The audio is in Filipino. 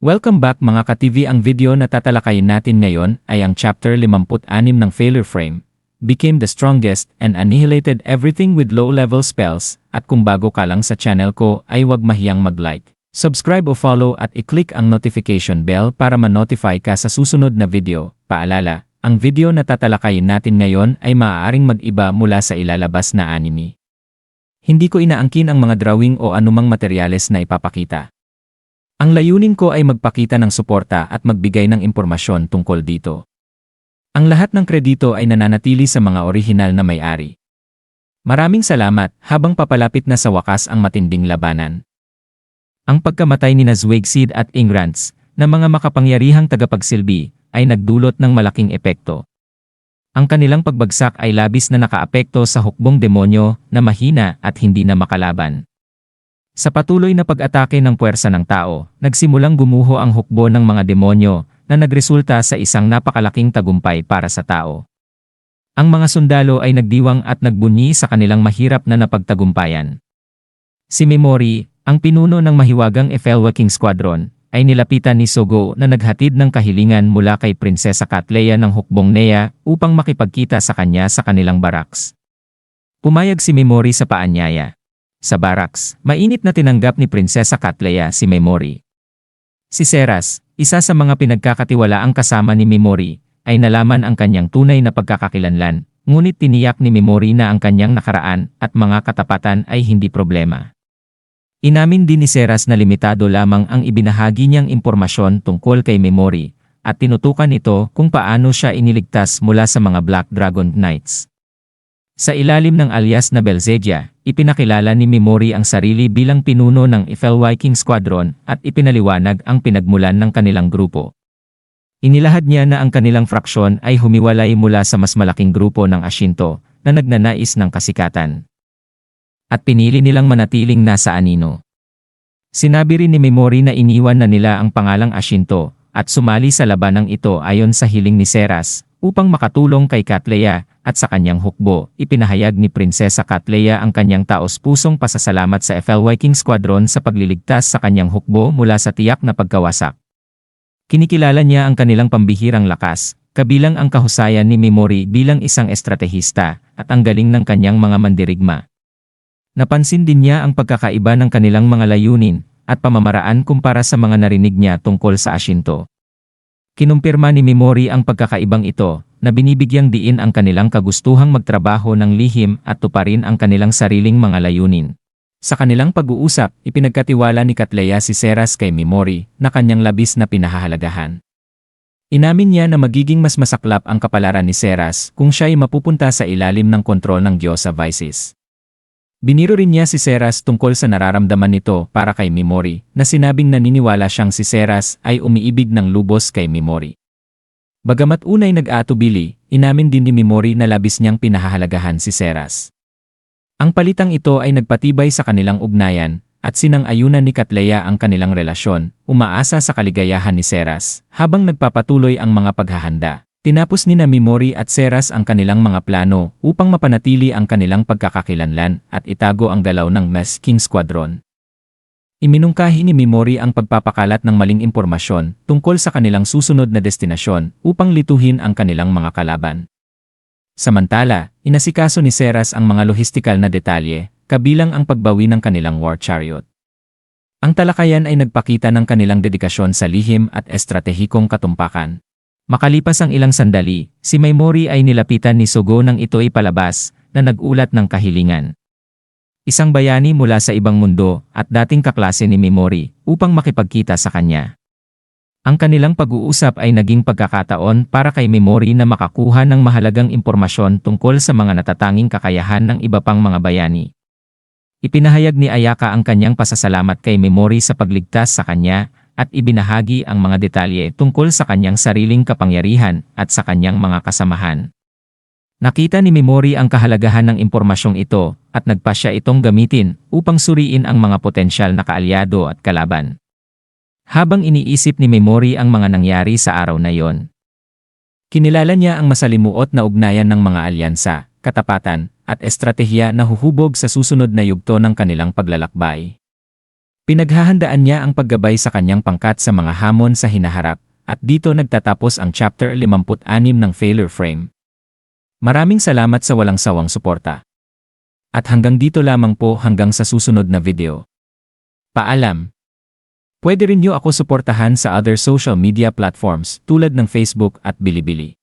Welcome back mga ka-TV. Ang video na tatalakayin natin ngayon ay ang chapter 56 ng Failure Frame, Became the Strongest and Annihilated Everything with Low-Level Spells. At kung bago ka lang sa channel ko ay huwag mahiyang mag-like, subscribe o follow at i-click ang notification bell para ma-notify ka sa susunod na video. Paalala, ang video na tatalakayin natin ngayon ay maaaring mag-iba mula sa ilalabas na anime. Hindi ko inaangkin ang mga drawing o anumang materyales na ipapakita. Ang layunin ko ay magpakita ng suporta at magbigay ng impormasyon tungkol dito. Ang lahat ng kredito ay nananatili sa mga orihinal na may-ari. Maraming salamat habang papalapit na sa wakas ang matinding labanan. Ang pagkamatay ni Zwegsid at Ingrance, na mga makapangyarihang tagapagsilbi, ay nagdulot ng malaking epekto. Ang kanilang pagbagsak ay labis na nakaapekto sa hukbong demonyo na mahina at hindi na makalaban. Sa patuloy na pag-atake ng puwersa ng tao, nagsimulang gumuho ang hukbo ng mga demonyo na nagresulta sa isang napakalaking tagumpay para sa tao. Ang mga sundalo ay nagdiwang at nagbunyi sa kanilang mahirap na napagtagumpayan. Si Memory, ang pinuno ng mahiwagang Effelwaking Squadron, ay nilapitan ni Sogo na naghatid ng kahilingan mula kay Prinsesa Catleya ng hukbong Nea upang makipagkita sa kanya sa kanilang baraks. Pumayag si Memory sa paanyaya. Sa baraks, mainit na tinanggap ni Prinsesa Catleya si Memory. Si Seras, isa sa mga pinagkakatiwalaang kasama ni Memory, ay nalaman ang kanyang tunay na pagkakakilanlan, ngunit tiniyak ni Memory na ang kanyang nakaraan at mga katapatan ay hindi problema. Inamin din ni Seras na limitado lamang ang ibinahagi niyang impormasyon tungkol kay Memory, at tinutukan ito kung paano siya iniligtas mula sa mga Black Dragon Knights. Sa ilalim ng alias na Belzedia, ipinakilala ni Memory ang sarili bilang pinuno ng Effelwaking Squadron at ipinaliwanag ang pinagmulan ng kanilang grupo. Inilahad niya na ang kanilang fraksyon ay humiwalay mula sa mas malaking grupo ng Ashinto na nagnanais ng kasikatan. At pinili nilang manatiling nasa anino. Sinabi rin ni Memory na iniwan na nila ang pangalang Ashinto at sumali sa labanang ito ayon sa hiling ni Seras upang makatulong kay Catleya. At sa kanyang hukbo, ipinahayag ni Prinsesa Catleya ang kanyang taos-pusong pasasalamat sa Effelwaking Squadron sa pagliligtas sa kanyang hukbo mula sa tiyak na pagkawasak. Kinikilala niya ang kanilang pambihirang lakas, kabilang ang kahusayan ni Memory bilang isang estratehista, at ang galing ng kanyang mga mandirigma. Napansin din niya ang pagkakaiba ng kanilang mga layunin, at pamamaraan kumpara sa mga narinig niya tungkol sa Ashinto. Kinumpirma ni Memory ang pagkakaibang ito, na binibigyang diin ang kanilang kagustuhang magtrabaho ng lihim at tuparin ang kanilang sariling mga layunin. Sa kanilang pag-uusap, ipinagkatiwala ni Catleya si Seras kay Memory na kanyang labis na pinahahalagahan. Inamin niya na magiging mas masaklap ang kapalaran ni Seras kung siya ay mapupunta sa ilalim ng kontrol ng Diyos sa Vices. Biniro rin niya si Seras tungkol sa nararamdaman nito para kay Memory, na sinabing naniniwala siyang si Seras ay umiibig ng lubos kay Memory. Bagamat unay nag-aatubili, inamin din ni Memory na labis niyang pinahahalagahan si Seras. Ang palitang ito ay nagpatibay sa kanilang ugnayan, at sinang-ayunan ni Catleya ang kanilang relasyon, umaasa sa kaligayahan ni Seras, habang nagpapatuloy ang mga paghahanda. Tinapos ni Memory at Seras ang kanilang mga plano upang mapanatili ang kanilang pagkakakilanlan at itago ang galaw ng Mess King Squadron. Iminungkahi ni Memory ang pagpapakalat ng maling impormasyon tungkol sa kanilang susunod na destinasyon upang lituhin ang kanilang mga kalaban. Samantala, inasikaso ni Seras ang mga lohistikal na detalye, kabilang ang pagbawi ng kanilang war chariot. Ang talakayan ay nagpakita ng kanilang dedikasyon sa lihim at estratehikong katumpakan. Makalipas ang ilang sandali, si Memory ay nilapitan ni Sogo nang ito ay palabas, na nag-ulat ng kahilingan. Isang bayani mula sa ibang mundo at dating kaklase ni Memory upang makipagkita sa kanya. Ang kanilang pag-uusap ay naging pagkakataon para kay Memory na makakuha ng mahalagang impormasyon tungkol sa mga natatanging kakayahan ng iba pang mga bayani. Ipinahayag ni Ayaka ang kanyang pasasalamat kay Memory sa pagligtas sa kanya at ibinahagi ang mga detalye tungkol sa kanyang sariling kapangyarihan at sa kanyang mga kasamahan. Nakita ni Memory ang kahalagahan ng impormasyong ito at nagpasya itong gamitin upang suriin ang mga potensyal na kaalyado at kalaban. Habang iniisip ni Memory ang mga nangyari sa araw na iyon, kinilala niya ang masalimuot na ugnayan ng mga alyansa, katapatan, at estratehiya na huhubog sa susunod na yugto ng kanilang paglalakbay. Pinaghahandaan niya ang paggabay sa kanyang pangkat sa mga hamon sa hinaharap, at dito nagtatapos ang chapter 56 ng Failure Frame. Maraming salamat sa walang sawang suporta. At hanggang dito lamang po hanggang sa susunod na video. Paalam! Pwede rin niyo ako suportahan sa other social media platforms tulad ng Facebook at Bilibili.